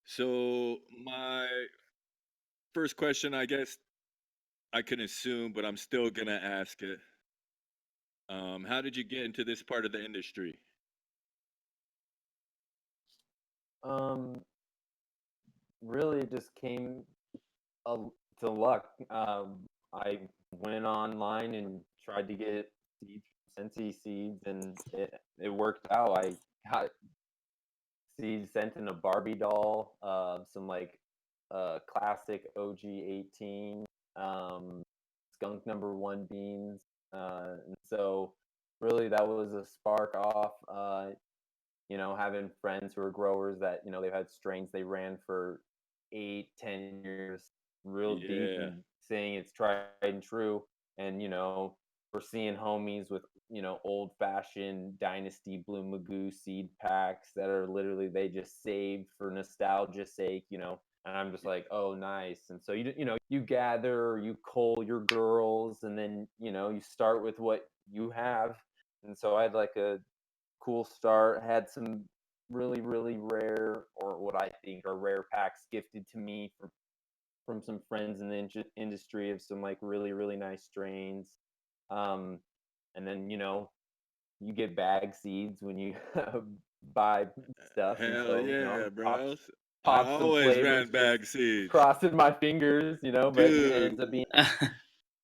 So my first question, I guess I can assume, but I'm still gonna ask it. How did you get into this part of the industry? Um, Really it just came a to luck. I went online and tried to get seeds from Cincy Seeds, and it worked out. I got seeds sent in a Barbie doll, some like classic OG 18, skunk number 1 beans, and so really that was a spark off. Having friends who are growers that, they've had strains they ran for 8, 10 years, real deep, Yeah, and saying it's tried and true. And, we're seeing homies with, old fashioned Dynasty Blue Magoo seed packs that are literally they just saved for nostalgia's sake, and I'm just like, oh, nice. And so you gather, you cull your girls, and then you start with what you have. And so I had like a cool start. Had some really, really rare, or what I think are rare packs gifted to me from some friends in the industry of some like really, really nice strains. Um, and then you get bag seeds when you buy stuff, and hell so yeah, bro. I pop some always ran flavors, just bag seeds, crossing my fingers, but it dude. ends up being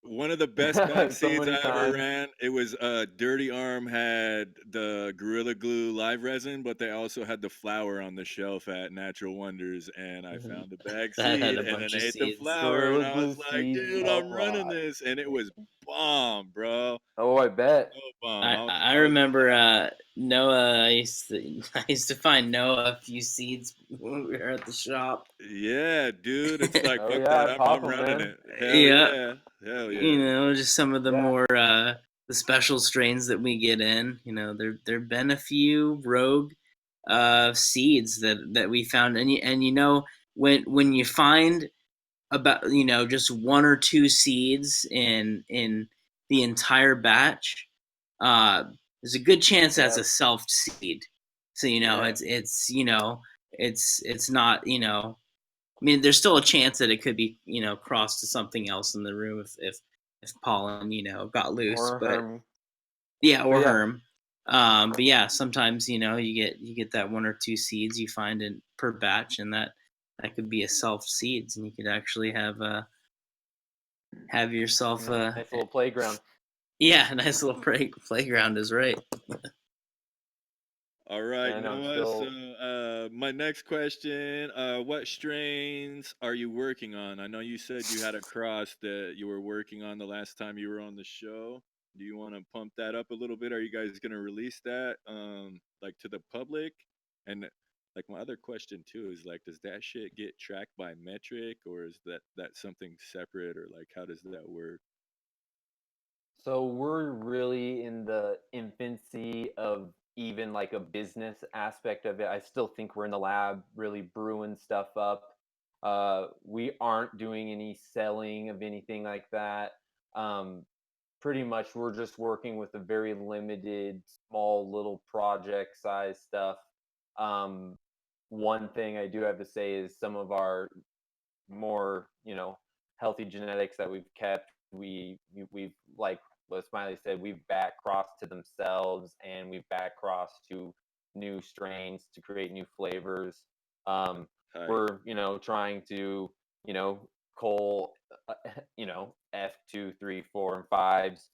One of the best bag so seeds many I ever times. ran, it was Dirty Arm had the Gorilla Glue live resin, but they also had the flour on the shelf at Natural Wonders, and I found a bag That had seed a and then bunch of ate the seeds. flour, and Gorilla I glue was like, seeds dude, I'm running apply. this, and it was bomb, bro. Oh, I bet. So bomb. I I was I I was remember Noah. I used to find Noah a few seeds when we were at the shop. yeah, dude. It's like Oh fuck yeah, that. I pop I'm them, running man. it. Hell Yeah, yeah. Hell you yeah. know, just some of the Yeah. more the special strains that we get in. There've been a few rogue seeds that we found, and when you find about just one or two seeds in the entire batch, uh there's a good chance that's Yeah. a self seed. So Yeah. it's not, I mean, there's still a chance that it could be, crossed to something else in the room if pollen, got loose. Or But Herm. yeah, But or yeah. herm. But yeah, sometimes you get that one or two seeds you find in per batch, and that could be a self seeds, and you could actually have yourself Nice little playground. yeah, a nice little playground is right. All right, And I'm Noah. So, still my next question: what strains are you working on? I know you said you had a cross that you were working on the last time you were on the show. Do you want to pump that up a little bit? Are you guys gonna release that, like to the public? And like my other question too is like, does that shit get tracked by metric, or is that something separate, or like how does that work? so we're really in the infancy of even like a business aspect of it. I still think we're in the lab really brewing stuff up. We aren't doing any selling of anything like that. Um, Pretty much we're just working with a very limited small little project size stuff. um One thing I do have to say is some of our more healthy genetics that we've kept, we've like what Smiley said, we've back crossed to themselves, and we've back crossed to new strains to create new flavors. um Tight. we're trying to cull F2, 3, 4, and 5s.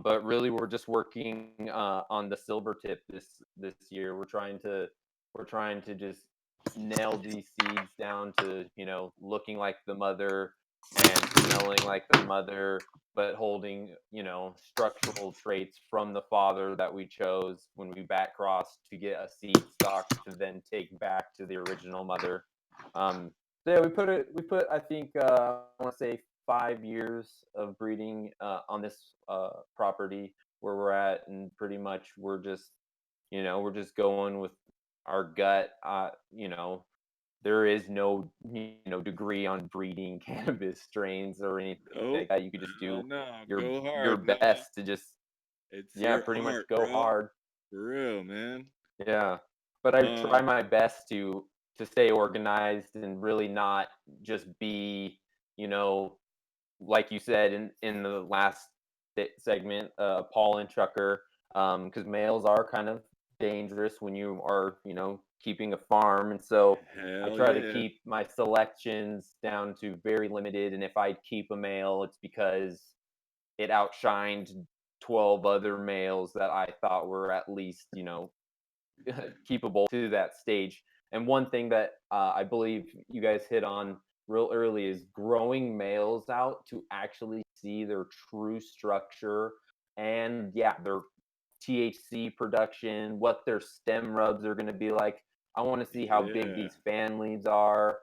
But really we're just working on the silver tip this year. We're trying to just nail these seeds down to looking like the mother and smelling like the mother, but holding structural traits from the father that we chose when we back crossed to get a seed stock to then take back to the original mother. So yeah, we put I think I want to say 5 years of breeding on this property where we're at, and pretty much we're just going with our gut. There is no degree on breeding cannabis strains or anything Oh, like that. You could just hell do no. your Go your hard, Noah. best to just, It's yeah, your pretty much art, go bro. hard. For real, man. Yeah, but I try Um, my best to to stay organized and really not just be, you know, like you said in the last segment, pollen trucker, because males are kind of dangerous when you are, keeping a farm, and so I Hell try to yeah. keep my selections down to very limited. And if I keep a male, it's because it outshined 12 other males that I thought were at least, keepable to that stage. And one thing that I believe you guys hit on real early is growing males out to actually see their true structure and, yeah, their THC production, what their stem rubs are going to be like. I want to see how big Yeah. these fan leaves are.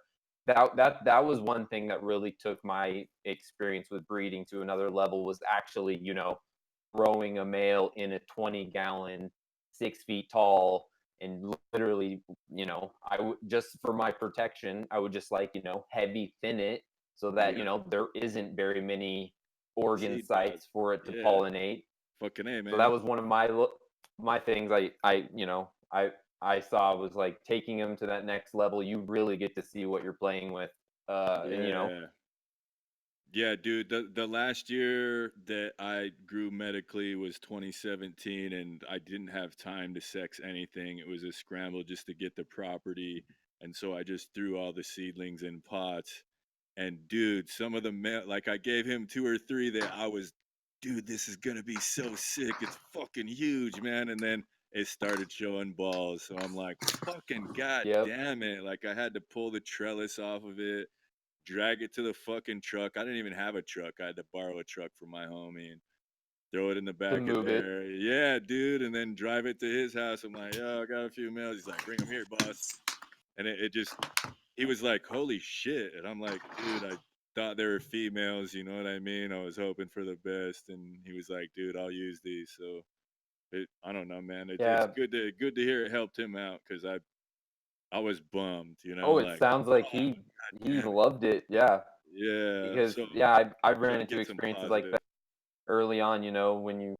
That was one thing that really took my experience with breeding to another level, was actually, growing a male in a 20-gallon, 6 feet tall, and literally, I would, just for my protection, I would just, like, heavy thin it so that, Yeah. there isn't very many organ Seed pods. sites for it to Yeah. pollinate. Fucking A, So that man. was one of my things. I saw was, like, taking them to that next level. You really get to see what you're playing with, and Yeah. Yeah, dude, the last year that I grew medically was 2017, and I didn't have time to sex anything. It was a scramble just to get the property, and so I just threw all the seedlings in pots. And dude, some of the like I gave him two or three that I was, dude, this is gonna be so sick. It's fucking huge, man. And then it started showing balls, so I'm like, fucking god yep, damn it! Like I had to pull the trellis off of it, drag it to the fucking truck. I didn't even have a truck. I had to borrow a truck from my homie and throw it in the to back of move it. there. Yeah, dude. And then drive it to his house. I'm like, yo, I got a few meals. He's like, bring them here, boss. And it just, he was like, holy shit. And I'm like, dude, I thought they were females. You know what I mean? I was hoping for the best. And he was like, dude, I'll use these. So I don't know, man. It's Yeah. good to hear it helped him out because I was bummed, Oh, it like, sounds like oh, he damn it. loved it. Yeah, Yeah. because, So yeah, I try ran to into get some experiences like positive. that early on. When you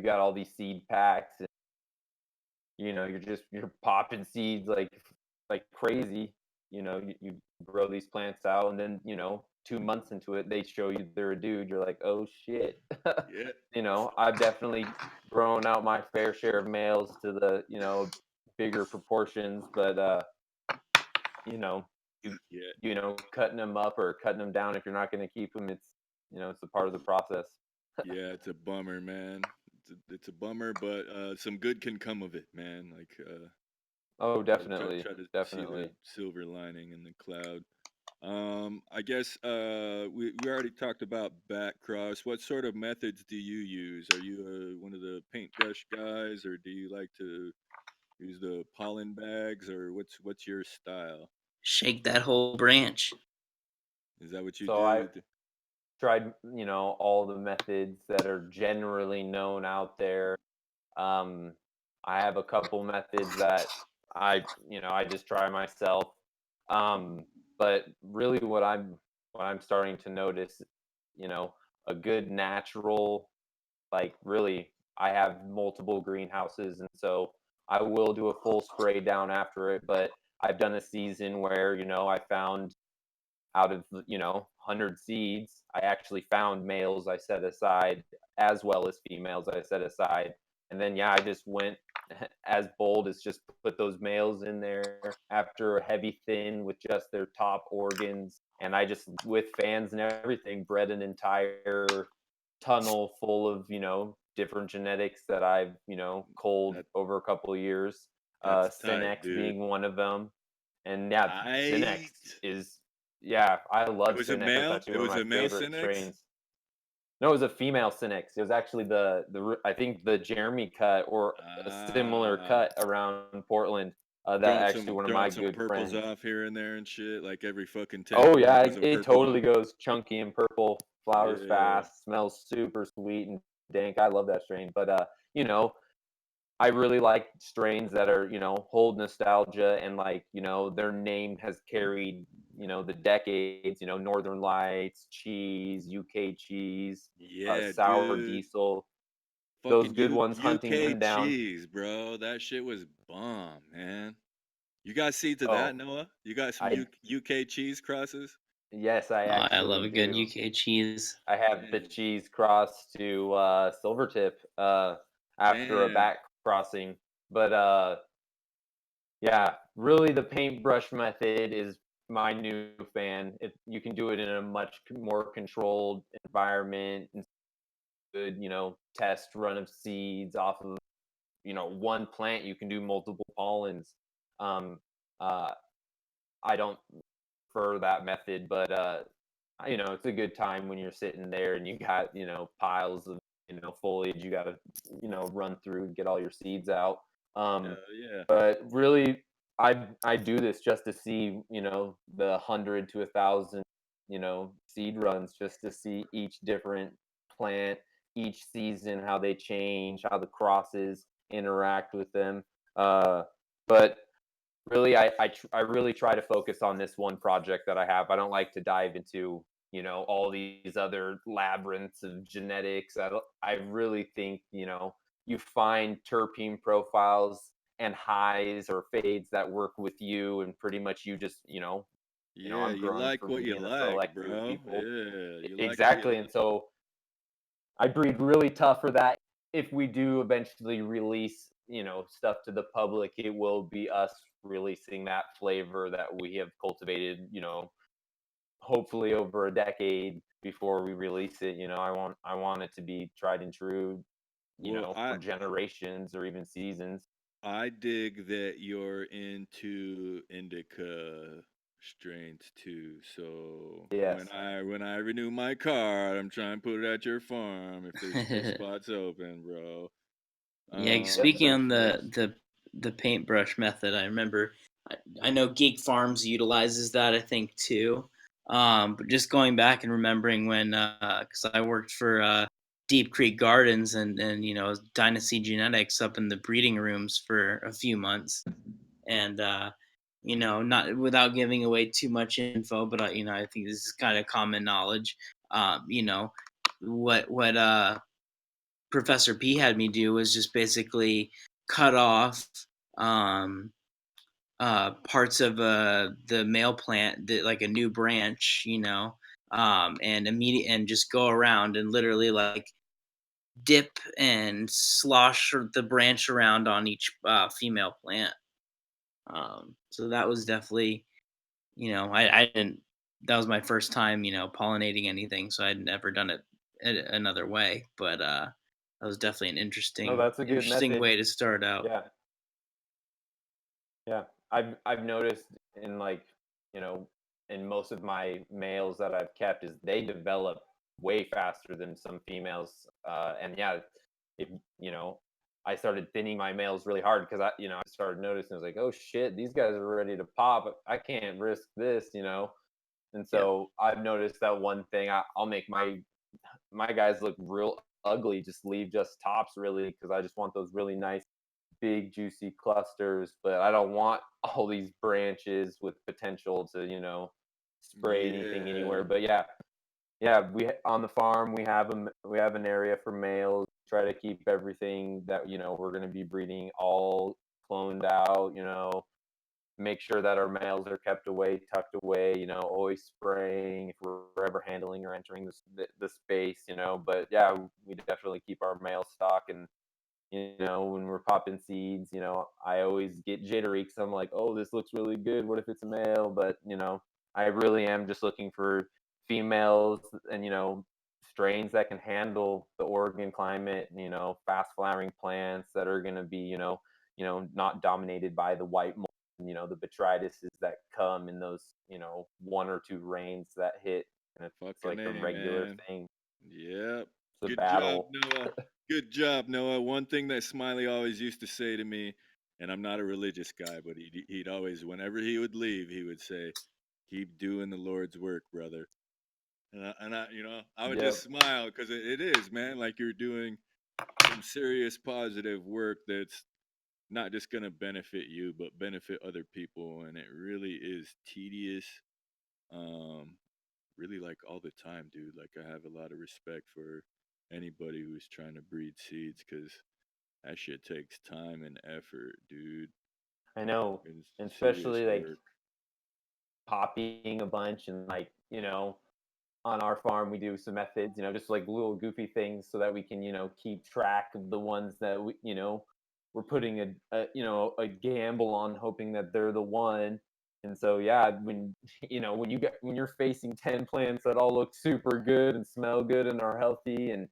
got all these seed packs, and you're popping seeds like crazy. You grow these plants out, and then 2 months into it, they show you they're a dude. You're like, oh shit. Yeah. I've definitely grown out my fair share of males to the bigger proportions, but you know you Yeah. cutting them up or cutting them down, if you're not going to keep them, it's a part of the process. Yeah, it's a bummer, man. It's a bummer, but some good can come of it, man. Like Oh, try definitely, try to see the definitely. silver lining in the cloud. I guess we already talked about back cross. What sort of methods do you use? Are you one of the paintbrush guys, or do you like to use the pollen bags, or what's your style? Shake that whole branch. Is that what you So I do? tried, all the methods that are generally known out there. Um, I have a couple methods that I just try myself. Um, but really, what I'm starting to notice, you know, a good natural, like, really, I have multiple greenhouses, and so I will do a full spray down after it. But I've done a season where I found, out of 100 seeds, I actually found males I set aside, as well as females I set aside. And then, yeah, I just went as bold as just put those males in there after a heavy thin with just their top organs. And I just, with fans and everything, bred an entire tunnel full of different genetics that I've culled That over a couple of years. that's tight, Synex dude. being one of them. And yeah, Synex Tight. is, yeah, I It love was a Synex. That's male. actually It one of was my a male favorite Cinex. strains. No, it was a female Synex. It was actually I think the Jeremy cut, or a similar Ah, cut around Portland. That throwing actually some one of throwing my some good purples friends. off here and there and shit. Like every fucking 10 Oh feet yeah, goes a it purple totally one. goes chunky and purple, flowers Yeah. fast, smells super sweet and dank. I love that strain. But you know, I really like strains that are, hold nostalgia, and, like, their name has carried, the decades, Northern Lights, cheese, UK cheese, Yeah, sour dude. diesel, those Fucking good ones, hunting UK them down. cheese, bro. That shit was bomb, man. You got seeds of that, Oh, Noah? You got some I UK cheese crosses? yes, I Oh, I actually love a good do. UK cheese. I have the Man, cheese cross to Silvertip after a man. back crossing, but yeah, really the paintbrush method is my new fan. You can do it in a much more controlled environment and good, test run of seeds off of, one plant. You can do multiple pollens. Um, uh, I don't prefer that method, but it's a good time when you're sitting there and you got, piles of, foliage you got to, run through and get all your seeds out. Um, Hell yeah. but really, I do this just to see, the 100 to 1,000, seed runs, just to see each different plant, each season, how they change, how the crosses interact with them. But really, I really try to focus on this one project that I have. I don't like to dive into, all these other labyrinths of genetics. I really think, you find terpene profiles and highs or fades that work with you, and pretty much you just, Yeah, I'm you growing like from what you being a like, selector of bro. people. Yeah, you like what you Exactly. And like. so I breed really tough for that. If we do eventually release, stuff to the public, it will be us releasing that flavor that we have cultivated, hopefully over a decade before we release it. I want it to be tried and true, Well, for generations or even seasons. I dig that you're into indica strains too. So Yes. when I renew my card, I'm trying to put it at your farm if there's still spots open, bro. Yeah, Yep. speaking That's on nice. the paintbrush method, I remember I know Geek Farms utilizes that I think too. But just going back and remembering when because I worked for Deep Creek Gardens and Dynasty Genetics up in the breeding rooms for a few months, and not without giving away too much info, but I think this is kind of common knowledge. What Professor P had me do was just basically cut off um, parts of the male plant, like a new branch, and just go around and literally like dip and slosh the branch around on each female plant. So that was definitely, I didn't. That was my first time, pollinating anything, so I'd never done it another way. But that was definitely an No, interesting, that's a good interesting method. way to start out. Yeah. Yeah, I've noticed in, like, you know in most of my males that I've kept, is they develop way faster than some females. And yeah, if you know, I started thinning my males really hard because I started noticing, I was like, oh shit, these guys are ready to pop. I can't risk this. And Yep. so I've noticed that one thing. I'll make my guys look real ugly, just leave just tops really, because I just want those really nice big juicy clusters, but I don't want all these branches with potential to, spray anything Yeah. anywhere. But yeah, yeah, on the farm we have an area for males. Try to keep everything that we're going to be breeding all cloned out. Make sure that our males are kept away, tucked away. Always spraying if we're ever handling or entering the space. But yeah, we definitely keep our male stock. And when we're popping seeds, I always get jittery because I'm like, oh, this looks really good. What if it's a male? But, I really am just looking for females and, strains that can handle the Oregon climate, fast flowering plants that are going to be, not dominated by the white mold, the botrytises that come in those, one or two rains that hit. And it's Fucking like a A, regular man. thing. Yep. It's a Good job, battle. Noah. Good job, Noah. One thing that Smiley always used to say to me, and I'm not a religious guy, but he'd always, whenever he would leave, he would say, "Keep doing the Lord's work, brother." I would just Yep. smile because it is, man. Like you're doing some serious positive work that's not just gonna benefit you, but benefit other people, and it really is tedious. Um, really like all the time, dude. Like I have a lot of respect for anybody who's trying to breed seeds because that shit takes time and effort, dude. I know, fucking and serious especially like work. popping a bunch and like on our farm we do some methods, just like little goofy things so that we can keep track of the ones that we're putting a gamble on hoping that they're the one. And so yeah, when when you're facing 10 plants that all look super good and smell good and are healthy, and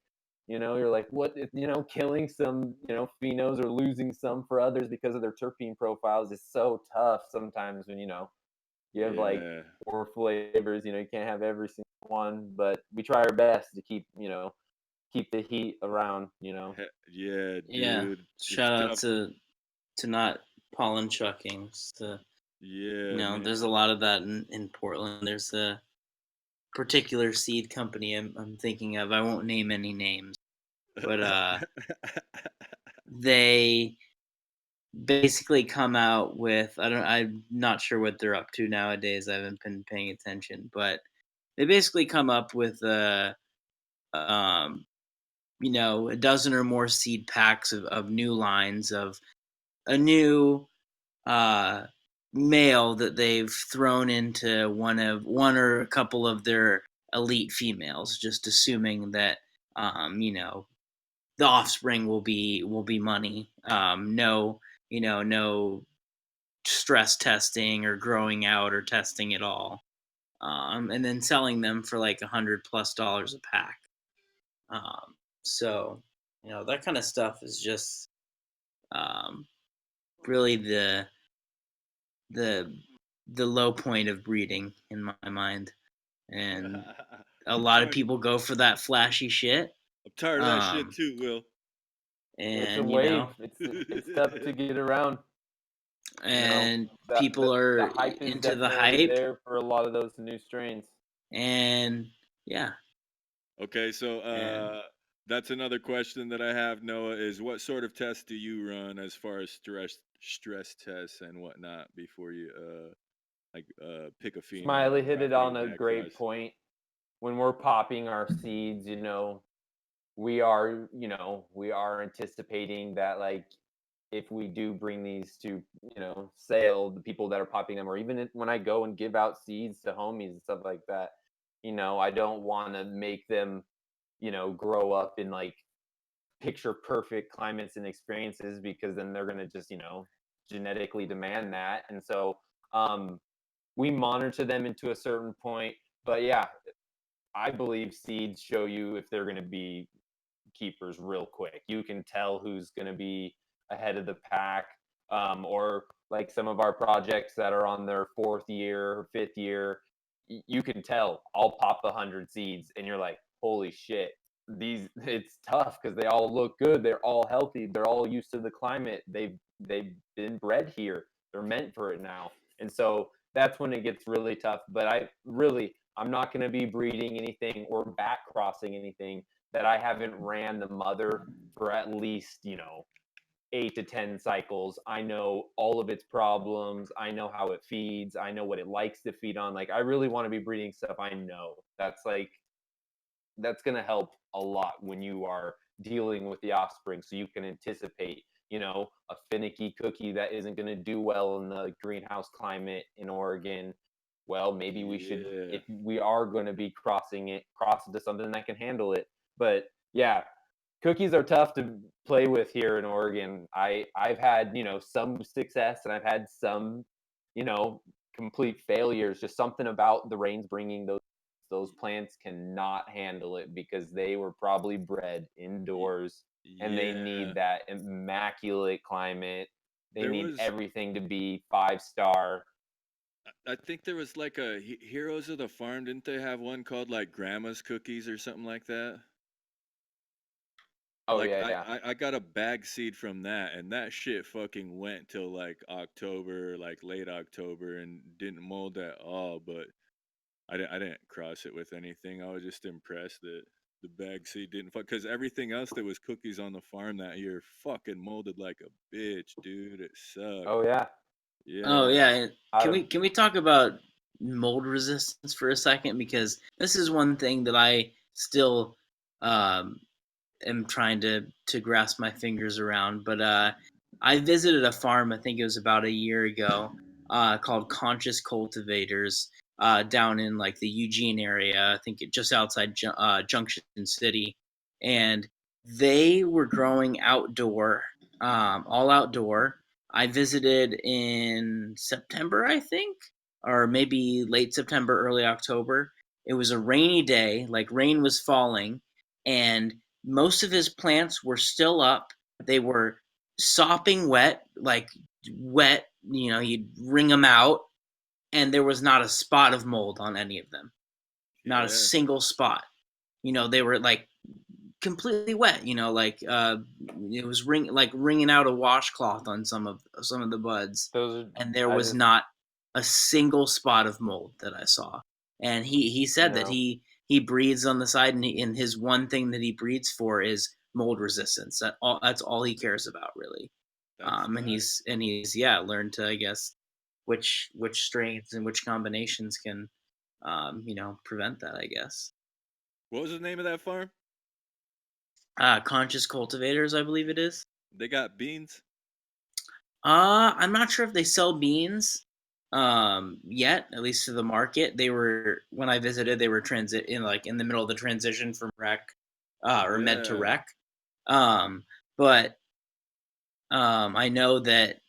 you're like, what if, killing some phenos or losing some for others because of their terpene profiles is so tough sometimes when you have like Yeah. 4 flavors. You can't have every single one, but we try our best to keep the heat around. Yeah, Yeah, dude. It's shout out tough. to not pollen chucking. Yeah, man. There's a lot of that in Portland. There's a particular seed company I'm thinking of. I won't name any names, but they basically come out with, I'm not sure what they're up to nowadays. I haven't been paying attention, but they basically come up with um a dozen or more seed packs of new lines of a new uh male that they've thrown into one or a couple of their elite females, just assuming that the offspring will be money. No, no stress testing or growing out or testing at all. And then selling them for like $100+ a pack. So that kind of stuff is just um, really the the low point of breeding in my mind, and a I'm lot of tired. people go for that flashy shit. I'm tired of that shit Um, too, Will. It's a and wave. It's tough to get around. You know, and the people the, are the hype is into the definitely hype, there for a lot of those new strains. and yeah, Okay, so and that's another question that I have, Noah, is what sort of tests do you run as far as stress tests and whatnot before you pick a Smiley pheno hit it after on you've a had great cross? point. When we're popping our seeds, we are anticipating that, like, if we do bring these to sale, the people that are popping them, or even when I go and give out seeds to homies and stuff like that, I don't want to make them grow up in like picture perfect climates and experiences, because then they're going to just genetically demand that. And so um we monitor them into a certain point. But yeah, I believe seeds show you if they're going to be keepers real quick. You can tell who's going to be ahead of the pack, or like some of our projects that are on their 4th year or 5th year. You can tell. I'll pop 100 seeds, and you're like, "Holy shit!" It's tough because they all look good. They're all healthy. They're all used to the climate. They've been bred here. They're meant for it now, and so that's when it gets really tough. But I'm not going to be breeding anything or back crossing anything that I haven't ran the mother for at least 8 to 10 cycles. I know all of its problems. I know how it feeds. I know what it likes to feed on. Like, I really want to be breeding stuff I know. That's going to help a lot when you are dealing with the offspring, so you can anticipate a finicky cookie that isn't going to do well in the greenhouse climate in Oregon. Well, maybe we should, Yeah. if we are going to be cross it to something that can handle it. But yeah, cookies are tough to play with here in Oregon. I've had some success, and I've had some you know complete failures. Just something about the rains bringing those plants cannot handle it, because they were probably bred Y- indoors, and they Yeah. need that immaculate climate. They There need was everything to be 5 star. I think there was like a Heroes of the Farm, didn't they have one called like Grandma's Cookies or something like that? Oh Like yeah, yeah. I got a bag seed from that, and that shit fucking went till like October, like late October, and didn't mold at all. But I didn't cross it with anything. I was just impressed that the bag seed didn't fuck, because everything else that was cookies on the farm that year fucking molded like a bitch, dude. It sucked. Oh yeah. oh Yeah. yeah. And Out can of we talk about mold resistance for a second, because this is one thing that I still um, am trying to grasp my fingers around. But I visited a farm. I think it was about a year ago, called Conscious Cultivators, down in like the Eugene area. I think just outside Junction City, and they were growing outdoor, all outdoor. I visited in September, I think, or maybe late September, early October. It was a rainy day, like rain was falling, and most of his plants were still up. They were sopping wet, like wet. You'd wring them out, and there was not a spot of mold on any of them. Not a Yeah, single spot. They were like completely wet. It was wringing out a washcloth on some of the buds, Those and there are, I was just, not a single spot of mold that I saw. And he you said that know, he breeds on the side, and his one thing that he breeds for is mold resistance. That's all he cares about, really. that's And tight. he's learned to, I guess, which strains and which combinations can prevent that, I guess. What was the name of that farm? Conscious Cultivators, I believe it is. They got beans. I'm not sure if they sell beans yet, at least to the market. They were, when I visited, they were in the middle of the transition from rec or med to Yeah. rec. But I know that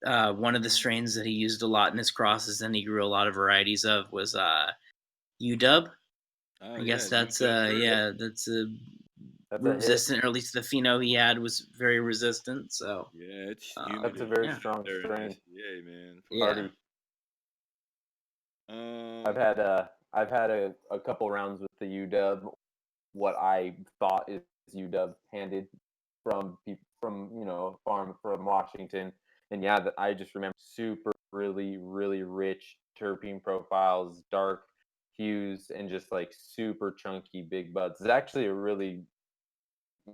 one of the strains that he used a lot in his crosses and he grew a lot of varieties of was UW. Oh I yeah, guess that's UW burp. that's a that's a hit. resistant, or at least the pheno he had was very resistant. So Yeah, it's humid That's a as very yeah, shit strong there in strain. SCA, man. Fuck yeah. Hardy. that. I've had a couple rounds with the UW. What I thought is UW handed from from farm from Washington, and yeah, that I just remember super really rich terpene profiles, dark hues, and just like super chunky big buds. It's actually a really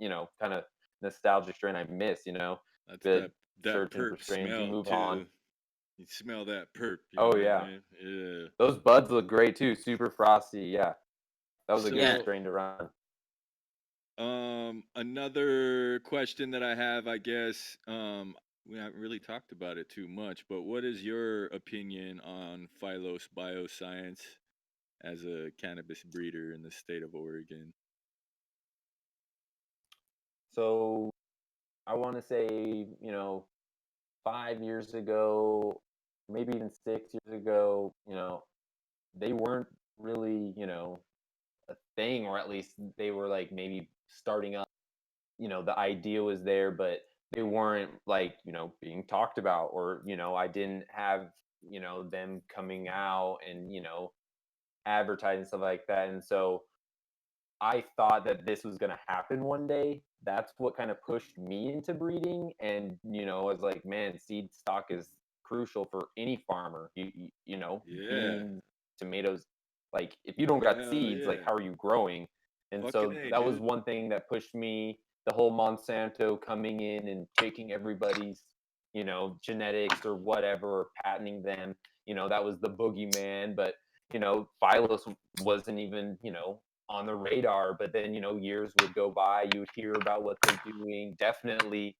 kind of nostalgic strain I miss. That's Good that searching for perp strains. You smell move on. too. You smell that perp, you know Oh what I yeah, mean? Yeah. those buds look great too. Super frosty. Yeah, that was a good Yeah. So, strain to run. another question that I have, I guess, we haven't really talked about it too much, but what is your opinion on Phylos Bioscience as a cannabis breeder in the state of Oregon? So I want to say, 5 years ago, maybe even 6 years ago, they weren't really, a thing, or at least they were like maybe starting up. The idea was there, but they weren't like, being talked about, or, I didn't have, them coming out and, advertising stuff like that. And so I thought that this was going to happen one day. That's what kind of pushed me into breeding. And, I was like, man, seed stock is crucial for any farmer. Yeah. Beans, tomatoes, like if you don't got Hell seeds, like yeah. how are you growing? And Fucking so A, that was dude. one thing that pushed me. The whole Monsanto coming in and taking everybody's, genetics or whatever, or patenting them, that was the boogeyman. But, Phylos wasn't even, on the radar. But then, years would go by, you would hear about what they're doing. Definitely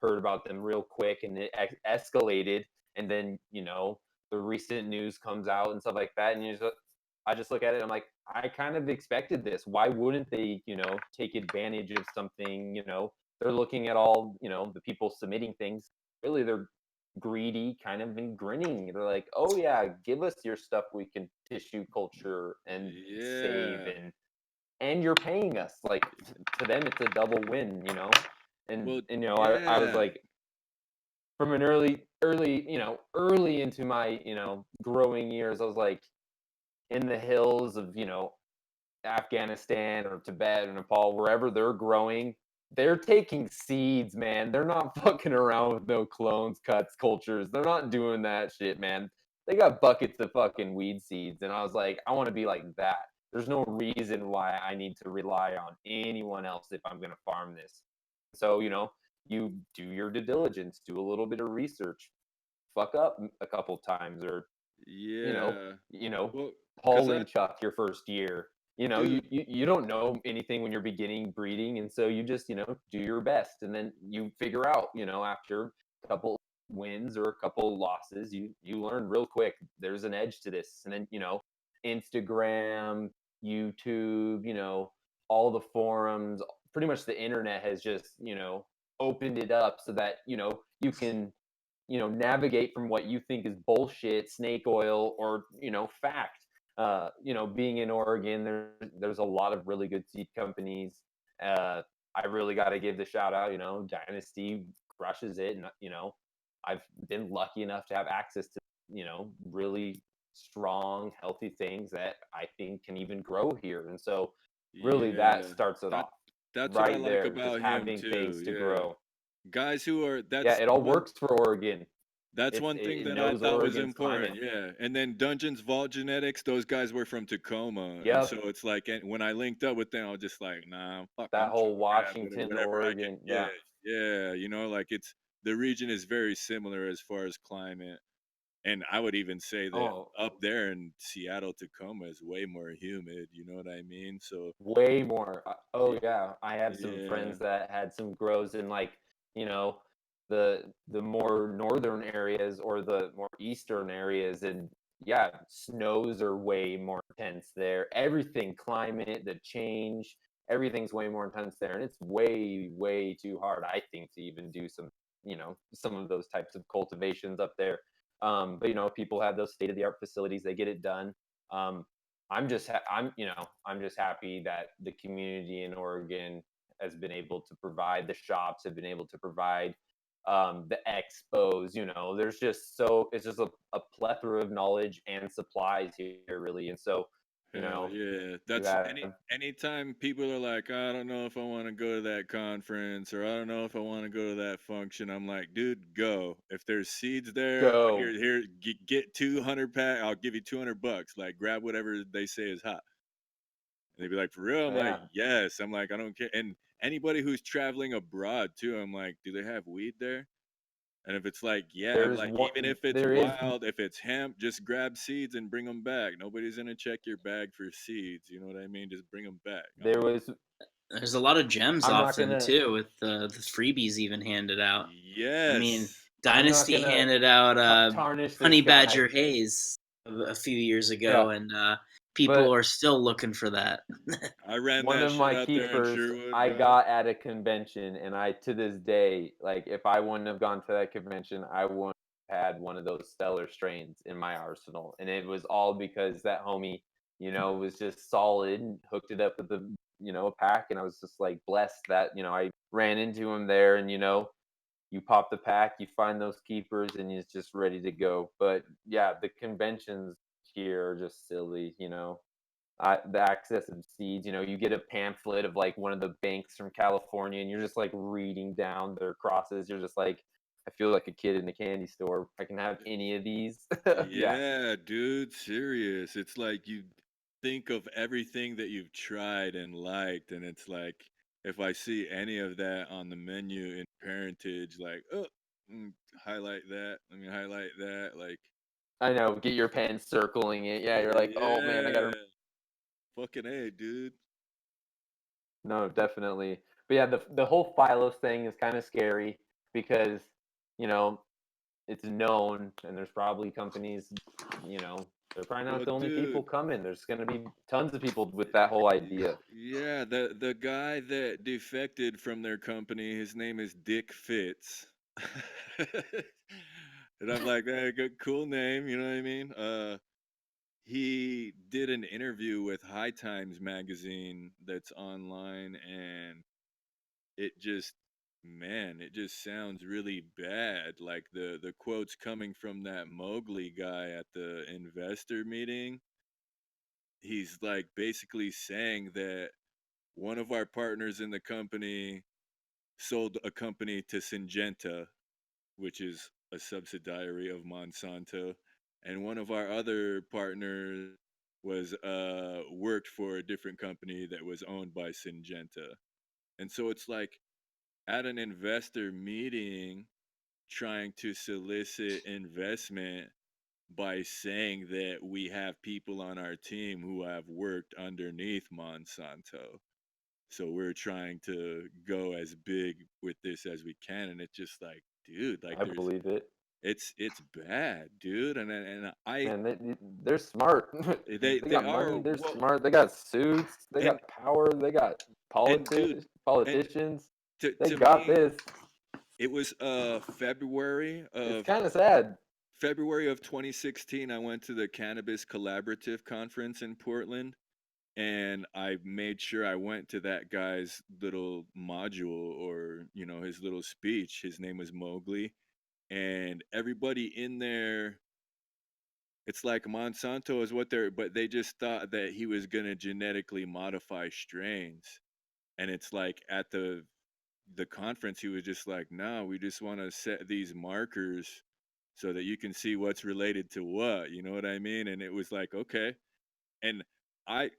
heard about them real quick, and it escalated. And then, the recent news comes out and stuff like that, and I just look at it. I'm like, I kind of expected this. Why wouldn't they, take advantage of something? They're looking at all, the people submitting things. Really, they're greedy, kind of, and grinning. They're like, oh yeah, give us your stuff. We can tissue culture and save, Yeah. and you're paying us. Like, to them, it's a double win. And Well, I was yeah. like, from an early into my growing years, I was like, in the hills of Afghanistan or Tibet or Nepal, wherever they're growing, they're taking seeds, man. They're not fucking around with no clones, cuts, cultures. They're not doing that shit, man. They got buckets of fucking weed seeds. And I was like, I want to be like that. There's no reason why I need to rely on anyone else if I'm going to farm this. So, you do your due diligence, do a little bit of research, fuck up a couple times, or you know, Yeah. you know, Well, cause I, pollen chuck your first year. You, dude, you don't know anything when you're beginning breeding, and so you just do your best, and then you figure out after couple wins or a couple losses, you learn real quick. There's an edge to this, and then Instagram, YouTube, all the forums, pretty much the internet has just opened it up so that you can navigate from what you think is bullshit, snake oil, or fact. Being in Oregon, there's a lot of really good seed companies. uh I really got to give the shout out. Dynasty crushes it, and I've been lucky enough to have access to really strong, healthy things that I think can even grow here. And so really that Yeah. starts it That off that's what I right like there, just about him having too. things to Yeah. grow. Guys who are Yeah, that's it all one works for Oregon. That's It's one thing it that I knows thought was Oregon's climate. important, yeah, and then Dungeons Vault Genetics, those guys were from Tacoma, and so Yep, it's like, and when I linked up with them, I was just like, "Nah, fuck, that I'm trying whole to grab Washington, whatever I can Oregon. get." Yeah. Yeah, like, it's the region is very similar as far as climate, and I would even say that Oh, up there in Seattle, Tacoma is way more humid, you know what I mean? So, way more. y Oh yeah, I have some yeah. friends that had some grows in, like, you know, the more northern areas or the more eastern areas, and yeah, snows are way more intense there. Everything, climate, the change, everything's way more intense there, and it's way too hard, I think, to even do some of those types of cultivations up there. But people have those state of the art facilities, they get it done. Um, I'm just happy that the community in Oregon has been able to provide, the shops have been able to provide, the expos. There's just it's just a plethora of knowledge and supplies here, really. And so Hell yeah. you That's have anytime people are like, I don't know if I want to go to that conference or I don't know if I want to go to that function. I'm like, dude, go. If there's seeds there, go. here, get 200 pack. I'll give you 200 bucks. Like, grab whatever they say is hot. And they'd be like, for real? I'm like, Yeah, yes. I'm like, I don't care. And anybody who's traveling abroad too, I'm like, do they have weed there? And if it's like, yeah, I'm like, even if it's there is wild, if it's hemp, just grab seeds and bring them back. Nobody's gonna check your bag for seeds. You know what I mean? Just bring them back. there was There's a lot of gems I'm off not them gonna too, with the freebies even handed out. I mean, Yes. I'm not Dynasty gonna handed out tarnish this Honey guy. Badger Haze a few years Yeah, ago, and people but are still looking for that. I ran one that of shit my out there in keepers Sherwood, I bro. got at a convention, and I, to this day, like, if I wouldn't have gone to that convention, I wouldn't have had one of those stellar strains in my arsenal. And it was all because that homie, was just solid and hooked it up with a pack. And I was just like blessed that, I ran into him there, and, you pop the pack, you find those keepers, and it's just ready to go. But yeah, the conventions here are just silly. The access of seeds. You get a pamphlet of like one of the banks from California, and you're just like reading down their crosses. You're just like, I feel like a kid in a candy store. I can have any of these. Yeah, Yeah, dude, serious. It's like you think of everything that you've tried and liked, and it's like if I see any of that on the menu in parentage, like, oh, mm, highlight that. Let me highlight that. Like, I know. Get your pen circling it. Yeah, you're like, oh man, I got to. yeah, fucking A, dude. No, definitely. But yeah, the whole Phylos thing is kind of scary because you know it's known, and there's probably companies. You know, they're probably not Well, the only people dude, coming. There's going to be tons of people with that whole idea. yeah, the guy that defected from their company, his name is Dick Fitz. And I'm like, hey, good, cool name, you know what I mean? He did an interview with High Times magazine that's online, and it just, man, it just sounds really bad. Like the quotes coming from that Mowgli guy at the investor meeting. He's like basically saying that one of our partners in the company sold a company to Syngenta, which is a subsidiary of Monsanto, and one of our other partners was worked for a different company that was owned by Syngenta. And so it's like at an investor meeting trying to solicit investment by saying that we have people on our team who have worked underneath Monsanto. So we're trying to go as big with this as we can. And it's just like, dude, like I there's believe it. it's bad, dude, and I Man, they're smart. They they got are money. They're well, smart. They got suits. They and got power. They got dude, and politicians. They to got me, this. it was It's kind of sad. February of 2016. I went to the Cannabis Collaborative conference in Portland, and I made sure I went to that guy's little module, or his little speech. His name was Mowgli, and everybody in there, it's like Monsanto is what they're, but they just thought that he was gonna genetically modify strains, and it's like at the conference he was just like, no, we just want to set these markers so that you can see what's related to what, you know what I mean? And it was like, okay. And I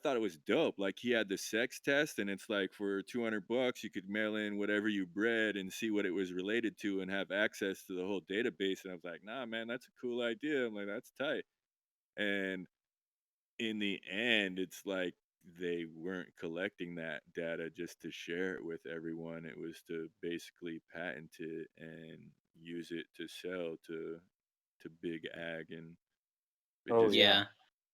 thought it was dope. Like he had the sex test, and it's like for $200 you could mail in whatever you bred and see what it was related to and have access to the whole database. And I was like, nah, man, that's a cool idea. I'm like, that's tight. And in the end, it's like they weren't collecting that data just to share it with everyone. It was to basically patent it and use it to sell to big ag, and it Oh just yeah,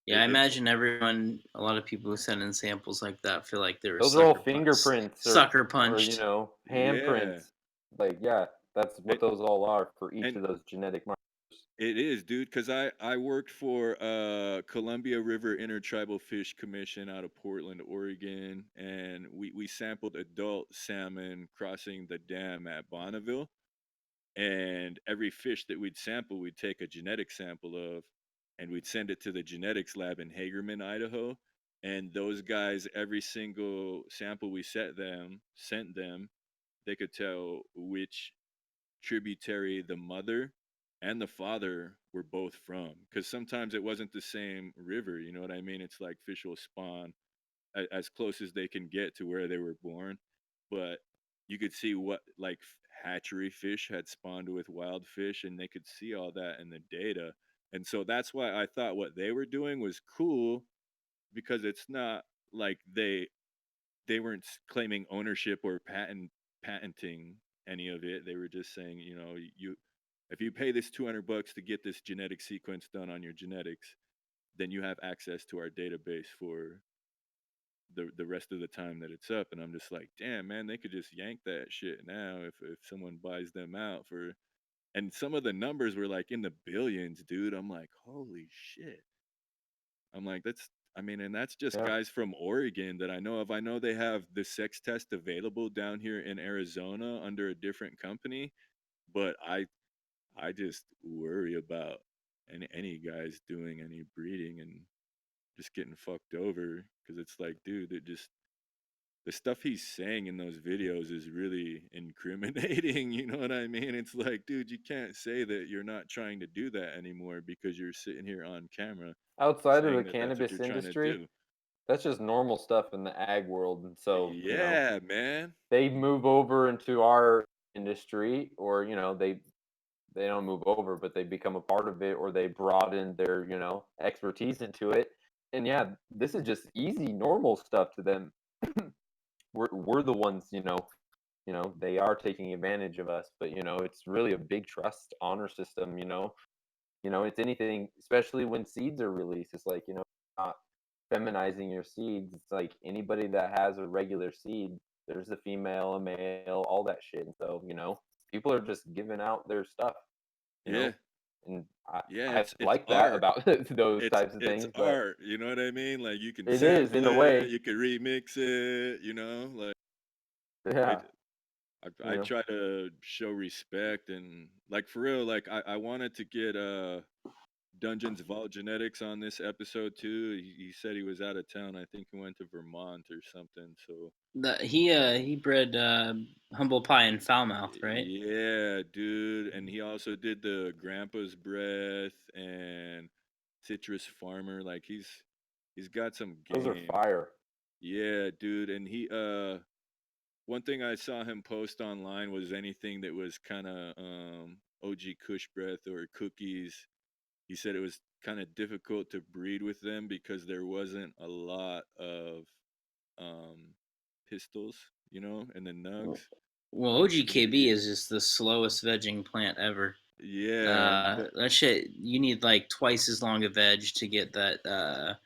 Yeah. Yeah, I it imagine a lot of people who send in samples like that feel like they were those are all fingerprints sucker or punched. yeah. handprints. Like yeah, that's what And, those all are for each and of those genetic markers. it is, dude, because I worked for Columbia River Intertribal Fish Commission out of Portland, Oregon, and we sampled adult salmon crossing the dam at Bonneville. And every fish that we'd sample, we'd take a genetic sample of, and we'd send it to the genetics lab in Hagerman, Idaho. And those guys, every single sample we sent them, they could tell which tributary the mother and the father were both from, because sometimes it wasn't the same river, you know what I mean? It's like fish will spawn as close as they can get to where they were born, but you could see what like hatchery fish had spawned with wild fish, and they could see all that in the data. And so that's why I thought what they were doing was cool, because it's not like they weren't claiming ownership or patenting any of it. They were just saying, you if you pay this $200 to get this genetic sequence done on your genetics, then you have access to our database for the rest of the time that it's up. And I'm just like, damn, man, they could just yank that shit now if someone buys them out for. And some of the numbers were like in the billions, dude. I'm like, holy shit. I'm like, I mean, and that's just Yeah. guys from Oregon that I know of. I know they have the sex test available down here in Arizona under a different company, but I just worry about any guys doing any breeding and just getting fucked over, because it's like, dude, it just the stuff he's saying in those videos is really incriminating. You know what I mean? It's like, dude, you can't say that you're not trying to do that anymore because you're sitting here on camera Outside of the saying that that's what you're cannabis trying to industry, do. that's just normal stuff in the ag world, and so Yeah, man. they move over into our industry, or they don't move over, but they become a part of it, or they broaden their expertise into it. And yeah, this is just easy, normal stuff to them. We're the ones, they are taking advantage of us, but it's really a big trust honor system. It's anything, especially when seeds are released. It's like not feminizing your seeds. It's like anybody that has a regular seed, there's a female, a male, all that shit. And so people are just giving out their stuff, you Yeah. know, and I Yeah, I it's like that art. about those types of It's things, but art, you know what I mean? Like you can it is sample in a it, way. you can remix it, like I Yeah, I you know. try to show respect, and like for real, like I wanted to get Dungeons Vault Genetics on this episode too. He said he was out of town. I think he went to Vermont or something. So He bred humble pie and foulmouth, right? yeah, dude. And he also did the Grandpa's Breath and Citrus Farmer. Like he's got some Those are game. fire. Yeah, dude. And he one thing I saw him post online was anything that was kind of OG Kush Breath or cookies. He said it was kind of difficult to breed with them because there wasn't a lot of um pistols, and the nugs. Well, OGKB is just the slowest vegging plant ever. Yeah, but That shit, you need like twice as long a veg to get that, to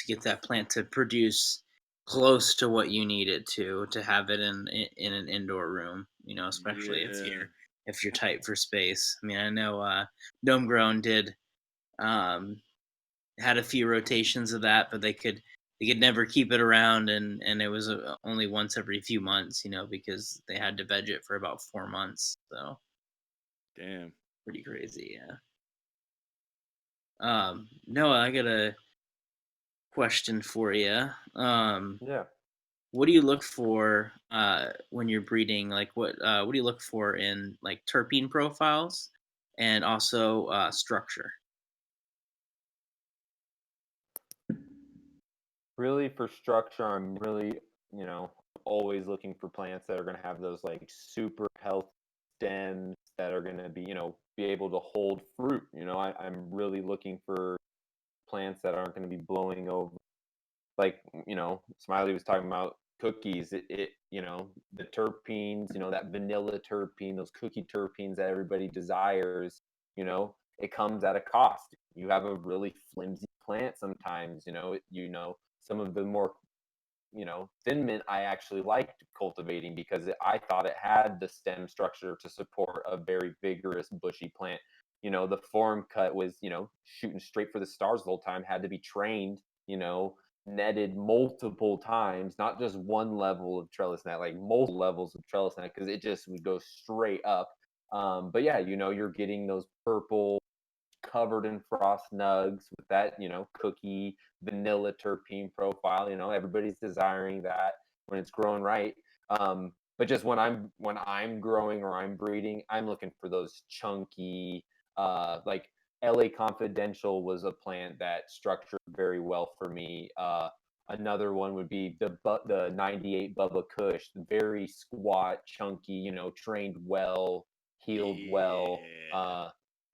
get that plant to produce close to what you need it to have it in an indoor room. Especially yeah, if you're tight for space. I mean, I know Dome Grown did um, had a few rotations of that, but they could never keep it around, and it was only once every few months, because they had to veg it for about 4 months. So damn. pretty crazy, yeah. Noah, I got a question for you. Yeah. What do you look for when you're breeding? Like, what do you look for in like terpene profiles and also structure? Really, for structure, I'm really, you know, always looking for plants that are going to have those like super healthy stems that are going to be, be able to hold fruit. I'm really looking for plants that aren't going to be blowing over. Like, Smiley was talking about cookies. The terpenes, that vanilla terpene, those cookie terpenes that everybody desires, it comes at a cost. You have a really flimsy plant sometimes, some of the more thin mint I actually liked cultivating because I thought it had the stem structure to support a very vigorous bushy plant. The form cut was, shooting straight for the stars the whole time, had to be trained, netted multiple times, not just one level of trellis net, like multiple levels of trellis net, because it just would go straight up. But yeah, you're getting those purple covered in frost nugs with that, cookie vanilla terpene profile. Everybody's desiring that when it's growing right. But just when I'm growing or I'm breeding, I'm looking for those chunky, like LA Confidential was a plant that structured very well for me. Another one would be the 98 Bubba Kush, very squat, chunky, trained well, healed well. Yeah.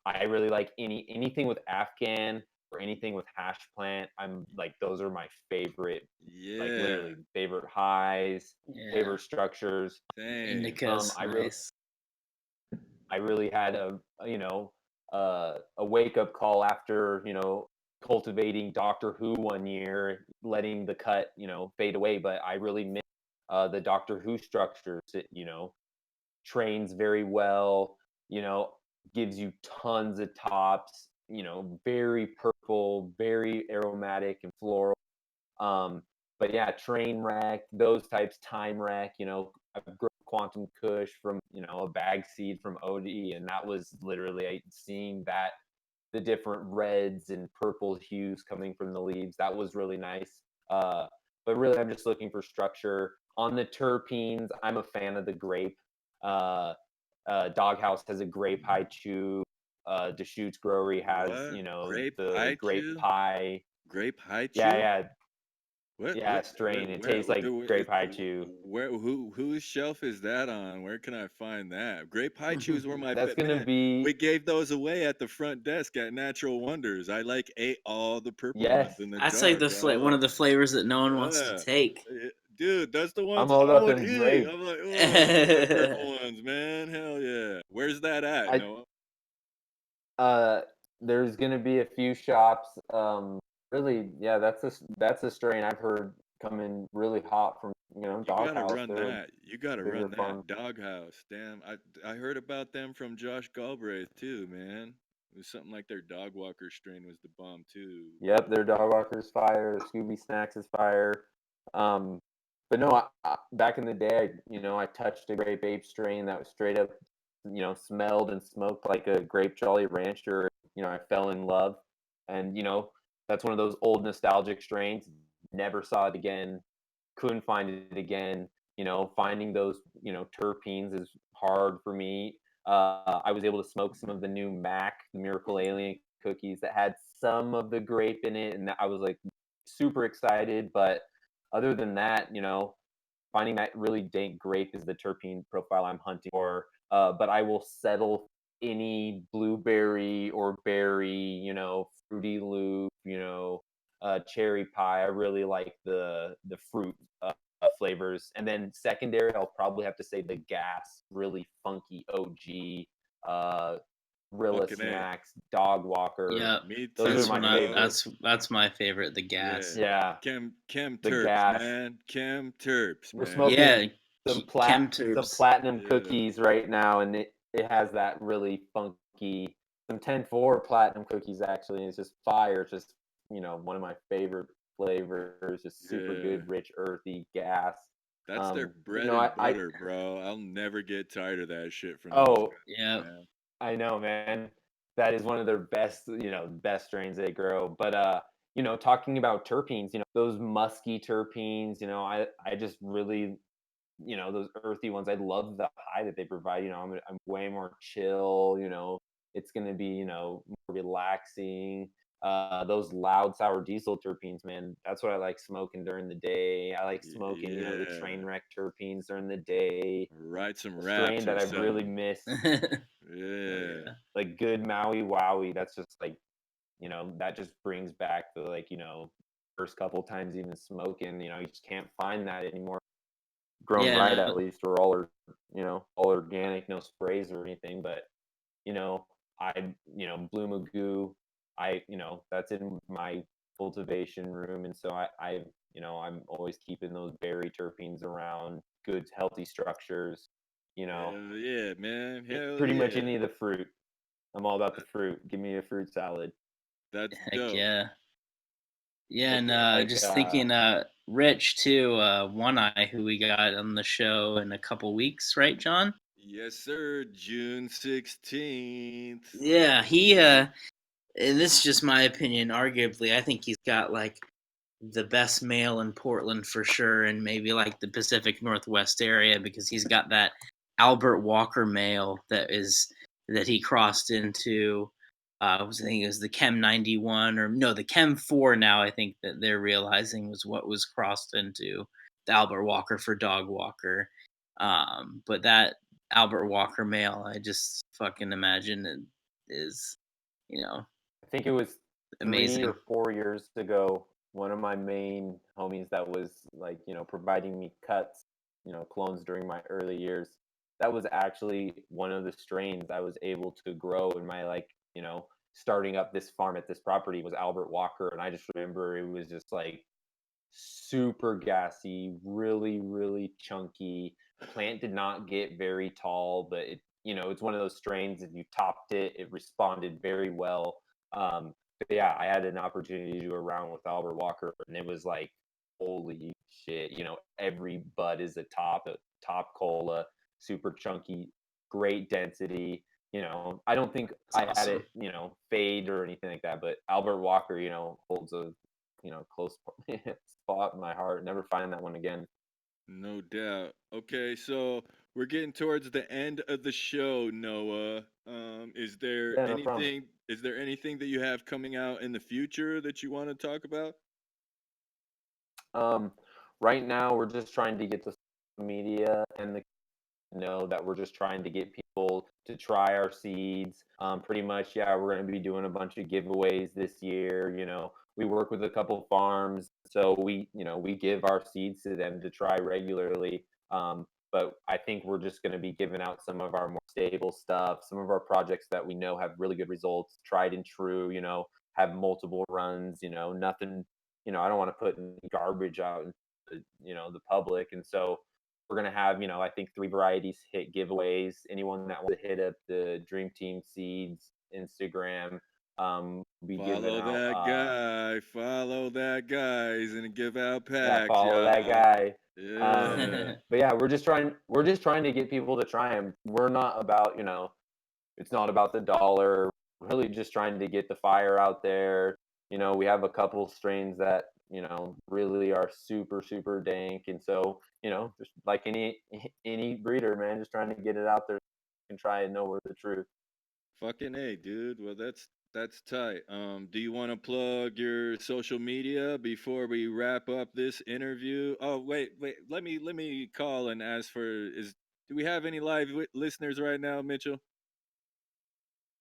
I really like anything with Afghan or anything with hash plant. I'm like those are my favorite, like Yeah. literally favorite highs, Yeah, favorite structures. Same. indica's I really nice. I really had a wake up call after cultivating Doctor Who one year, letting the cut fade away. But I really miss the Doctor Who structures. It trains very well. You know, gives you tons of tops. Very purple, very aromatic and floral. Um, but yeah, train wreck, those types, time wreck, I've grown quantum kush from, a bag seed from OD. And that was literally seeing that the different reds and purple hues coming from the leaves. That was really nice. But really, I'm just looking for structure. On the terpenes, I'm a fan of the grape. Uh, Doghouse has a grape high chew. Deschutes Growery has, What? Grape the grape Haichu? pie. Grape Yeah, Haichu? yeah, What? yeah, strain. It Where? tastes like grape haichu. Where? Whose shelf is that on? Where can I find that? Grape Haichus were my That's gonna man. We be gave those away at the front desk at Natural Wonders. I like ate all the purple yes. ones in the That's like jar, one dog. of the flavors that no one wants to Yeah. take. Dude, that's the I'm ones all I about would them eat. grapes. I'm like, oh, give me the purple ones, man. Hell yeah. Where's that at, I Noah? uh, there's gonna be a few shops. Really, yeah, that's a strain I've heard come in really hot from You gotta Doghouse. run They're that. You gotta bigger run farm. that. Doghouse. Damn, I heard about them from Josh Galbraith too, man. It was something like their dog walker strain was the bomb too. Yep, their dog walker's fire. Scooby Snacks is fire. Um, but no, back in the day, I touched a grape ape strain that was straight up, smelled and smoked like a grape Jolly Rancher. I fell in love, and that's one of those old nostalgic strains. Never saw it again. Couldn't find it again. Finding those terpenes is hard for me. I was able to smoke some of the new Mac, the Miracle Alien cookies that had some of the grape in it, and I was like super excited. But other than that, finding that really dank grape is the terpene profile I'm hunting for. But I will settle any blueberry or berry, fruity loop, cherry pie. I really like the fruit flavors. And then secondary, I'll probably have to say the gas, really funky OG, uh, Rilla Fucking A. Snacks, Dog Walker. Yeah, Me Those are that's too, my what I. bro. favorites. That's my favorite. The Yeah. gas. Yeah, Chem the Terps, gas. man. Chem Terps, We're man. smoking Yeah, some Chemterps. platinum Yeah. cookies right now, and it has that really funky some 10-4 platinum cookies actually, and it's just fire. It's just one of my favorite flavors. Just super Yeah. good, rich, earthy gas. That's their But bread and butter, bro. I'll never get tired of that shit from those oh, guys, Yeah, man. I know, man. That is one of their best, best strains they grow. But talking about terpenes, those musky terpenes, I just really, those earthy ones. I love the high that they provide. I'm way more chill. It's gonna be, more relaxing. Those loud sour diesel terpenes, man. That's what I like smoking during the day. I like smoking, the train Yeah. wreck terpenes during the day. Write some A strain raps that or I've really something. missed, oh Yeah. yeah, like good Maui Wowie. That's just like, that just brings back the like, first couple times even smoking. You just can't find that anymore. Grown yeah. right, No, at least, or all organic, no sprays or anything. But you know, Blue Magoo, that's in my cultivation room, and so I'm always keeping those berry terpenes around, good healthy structures. You know, Hell yeah, man. Hell pretty much yeah. any of the fruit. I'm all about the fruit. Give me a fruit salad. That's heck dope. yeah. Yeah, Like and like just thinking, Rich too, One Eye, who we got on the show in a couple weeks, right, John? Yes, sir. June 16th. Yeah, he and this is just my opinion. Arguably, I think he's got like the best male in Portland for sure, and maybe like the Pacific Northwest area because he's got that Albert Walker male that he crossed into. I think it was the Chem 91 or no, the Chem 4 now. I think that they're realizing was what was crossed into the Albert Walker for Dog Walker. But that Albert Walker male, I just fucking imagine it is, you know, I think it was 3 or amazing. 4 years ago. One of my main homies that was like, providing me cuts, clones during my early years. That was actually one of the strains I was able to grow in my like, starting up this farm at this property was Albert Walker, and I just remember it was just like super gassy, really, really chunky. Plant did not get very tall, but it's one of those strains. If you topped it, it responded very well. But yeah, I had an opportunity to do a round with Albert Walker, and it was like, holy shit! Every bud is a top cola, super chunky, great density. I don't think It's I had awesome. it, fade or anything like that, but Albert Walker, holds a close spot in my heart. Never find that one again. No doubt. Okay, so we're getting towards the end of the show, Noah. Yeah, no problem. Is there anything that you have coming out in the future that you want to talk about? Um, right now, we're just trying to get the social media and the know that we're just trying to get people to try our seeds. Pretty much, yeah, we're going to be doing a bunch of giveaways this year. We work with a couple farms, so we give our seeds to them to try regularly. But I think we're just going to be giving out some of our more stable stuff, some of our projects that we know have really good results, tried and true. Have multiple runs. Nothing. I don't want to put any garbage out into the public, and so we're gonna have, I think 3 varieties hit giveaways. Anyone that wants to hit up the Dream Team Seeds Instagram, be giving Follow out. that guy. Follow that guy. He's gonna give out Yeah, packs, follow that y'all. guy. Yeah. But yeah, we're just trying to get people to try them. We're not about, it's not about the dollar. Really, just trying to get the fire out there. We have a couple strains that really are super super dank, and so just like any breeder, man, just trying to get it out there and try and know where the truth. Fucking A, dude. Well, that's tight. Do you want to plug your social media before we wrap up this interview? Oh, wait. Let me call and ask for is do we have any live listeners right now, Mitchell?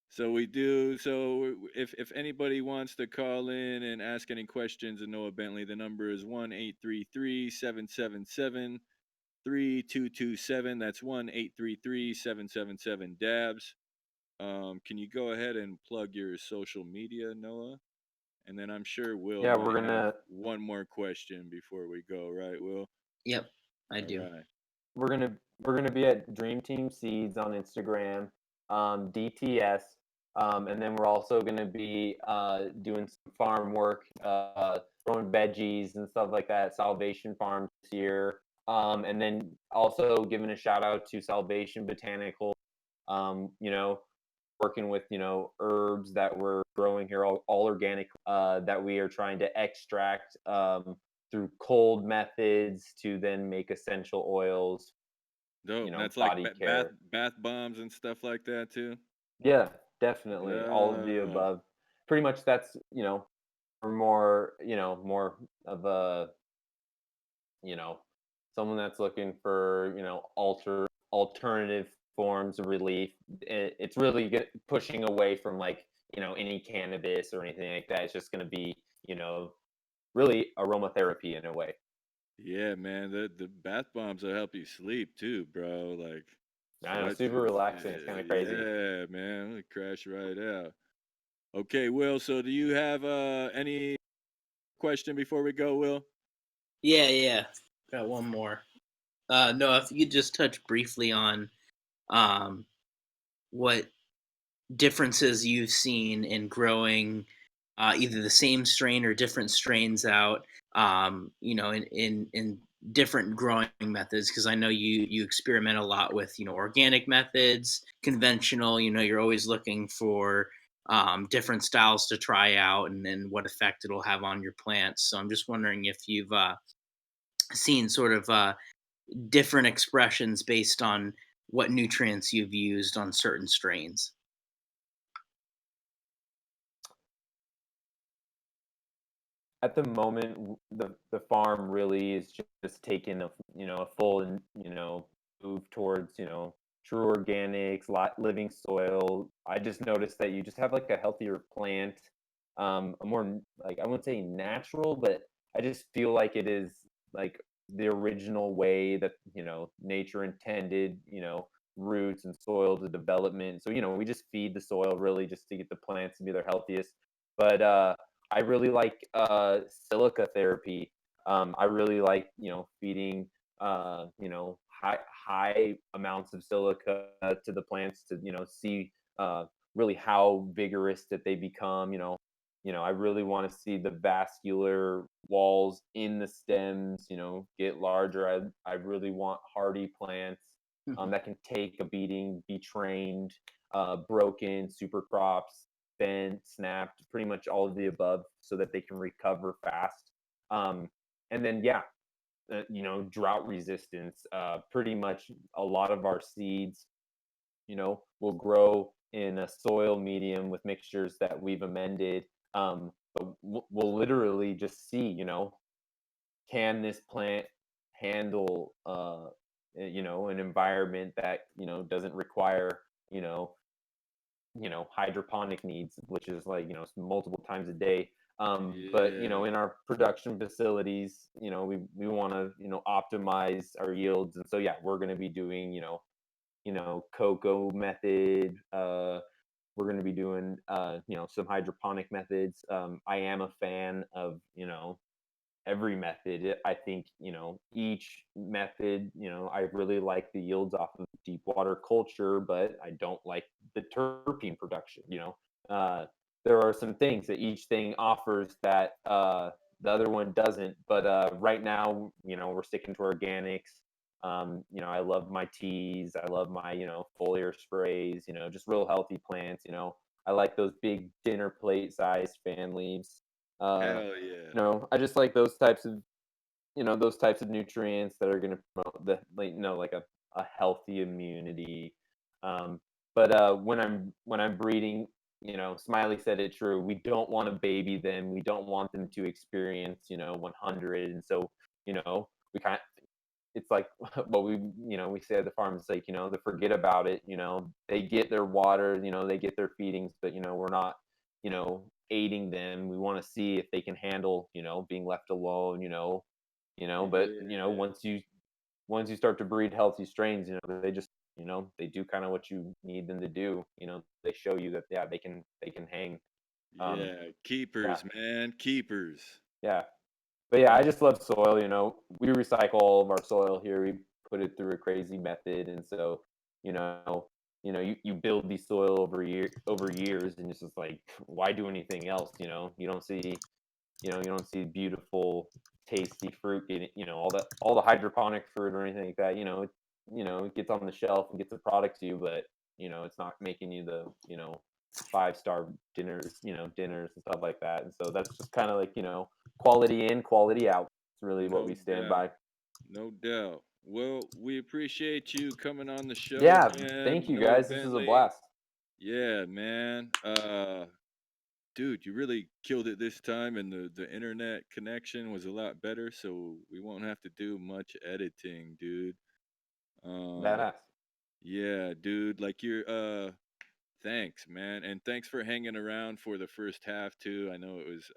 So we do. So if anybody wants to call in and ask any questions of Noah Bentley, the number is 1-833-777-3227. That's 1-833-777-DABS. Can you go ahead and plug your social media, Noah? And then I'm sure Will Yeah, might we're have gonna one more question before we go, right, Will? Yep, I All do. right. we're gonna be at Dream Team Seeds on Instagram, DTS, and then we're also gonna be doing some farm work, growing veggies and stuff like that. Salvation Farms this year, and then also giving a shout out to Salvation Botanical. You know, working with herbs that we're growing here, all organic, that we are trying to extract through cold methods to then make essential oils, Dope. And that's like body bath care. bombs and stuff like that too. Yeah, definitely. All of the Yeah. above. Pretty much that's, for more, more of a, you know, someone that's looking for, alternative forms of relief. It's really pushing away from like, any cannabis or anything like that. It's just going to be, you know, really aromatherapy in a way. Yeah, man. The bath bombs will help you sleep too, bro. Like I know, sweat. super relaxing. It's kind of crazy. Yeah, man. It'll crash right out. Okay, Will. So do you have any question before we go, Will? Yeah. Got one more. No, if you could just touch briefly on um, what differences you've seen in growing either the same strain or different strains out, in different growing methods. Because I know you experiment a lot with organic methods, conventional. You're always looking for different styles to try out, and then what effect it'll have on your plants. So I'm just wondering if you've seen sort of different expressions based on what nutrients you've used on certain strains. At the moment, the farm really is just taking a full and move towards true organics, living soil. I just noticed that you just have like a healthier plant, a more like, I wouldn't say natural, but I just feel like it is like the original way that nature intended, roots and soil to development. So we just feed the soil really just to get the plants to be their healthiest. But I really like silica therapy. I really like feeding high amounts of silica to the plants to see really how vigorous that they become. I really want to see the vascular walls in the stems get larger. I really want hardy plants Mhm. that can take a beating, be trained, broken, super crops, bent, snapped, pretty much all of the above, so that they can recover fast. And then, yeah, drought resistance. Pretty much a lot of our seeds, will grow in a soil medium with mixtures that we've amended. But we'll literally just see, can this plant handle, an environment that doesn't require, you know hydroponic needs, which is like multiple times a day. But Yeah. in our production facilities, we want to optimize our yields, and so yeah, we're going to be doing cocoa method. We're going to be doing some hydroponic methods. I am a fan of every method. I think each method. I really like the yields off of deep water culture, but I don't like the terpene production. There are some things that each thing offers that the other one doesn't. But right now, we're sticking to organics. I love my teas. I love my foliar sprays. Just real healthy plants. I like those big dinner plate sized fan leaves. Uh, Hell yeah. I just like those types of nutrients that are going to promote the like like a healthy immunity. Um, but when I'm breeding, Smiley said it true. We don't want to baby them. We don't want them to experience 100, and so we kind it's like what we say at the farm. It's like, they forget about it. They get their water, they get their feedings, but we're not, aiding them. We want to see if they can handle, being left alone. But Yeah. once you start to breed healthy strains, they just, they do kind of what you need them to do. They show you that, yeah, they can hang. Um, Yeah, yeah, keepers, man, keepers. yeah. But yeah, I just love soil. We recycle all of our soil here. We put it through a crazy method, and so you know, you build these soil over years, and it's just like, why do anything else? You don't see beautiful, tasty fruit getting, all the hydroponic fruit or anything like that. It gets on the shelf and gets a product to you, but it's not making you the 5-star dinners and stuff like that. And so that's just kind of like, quality in, quality out. It's really what No we stand doubt. by. No doubt. Well, we appreciate you coming on the show Yeah, again, thank you Noah guys. This was a Bentley. blast. Yeah, man. Dude, you really killed it this time, and the internet connection was a lot better, so we won't have to do much editing, dude. Uh, Badass. yeah, dude. Like you're thanks, man, and thanks for hanging around for the first half too. I know it was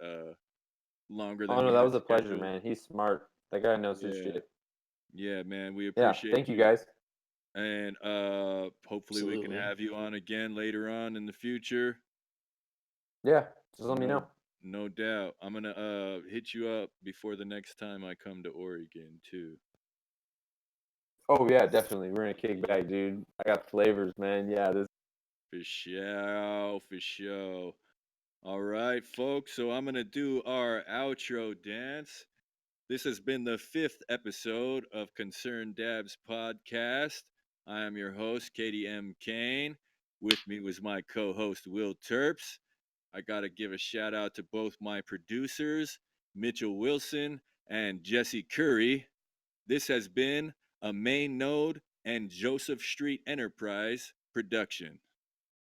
longer Oh than no, we that had was a pleasure, scheduled. man. He's smart. That guy knows his Yeah, shit. yeah, man. We Yeah, appreciate thank you you, guys. and hopefully we can Absolutely. have you on again later on in the future. Yeah, just let me No, know. no doubt. I'm gonna hit you up before the next time I come to Oregon too. Oh yeah, definitely. We're gonna kick back, dude. I got flavors, man. Yeah, this. For sure, for sure. All right, folks. So I'm gonna do our outro dance. This has been the fifth episode of Concerned Dabs podcast. I am your host, Katie M. Kane. With me was my co-host Will Terps. I gotta give a shout out to both my producers, Mitchell Wilson and Jesse Curry. This has been a Main Node and Joseph Street Enterprise production.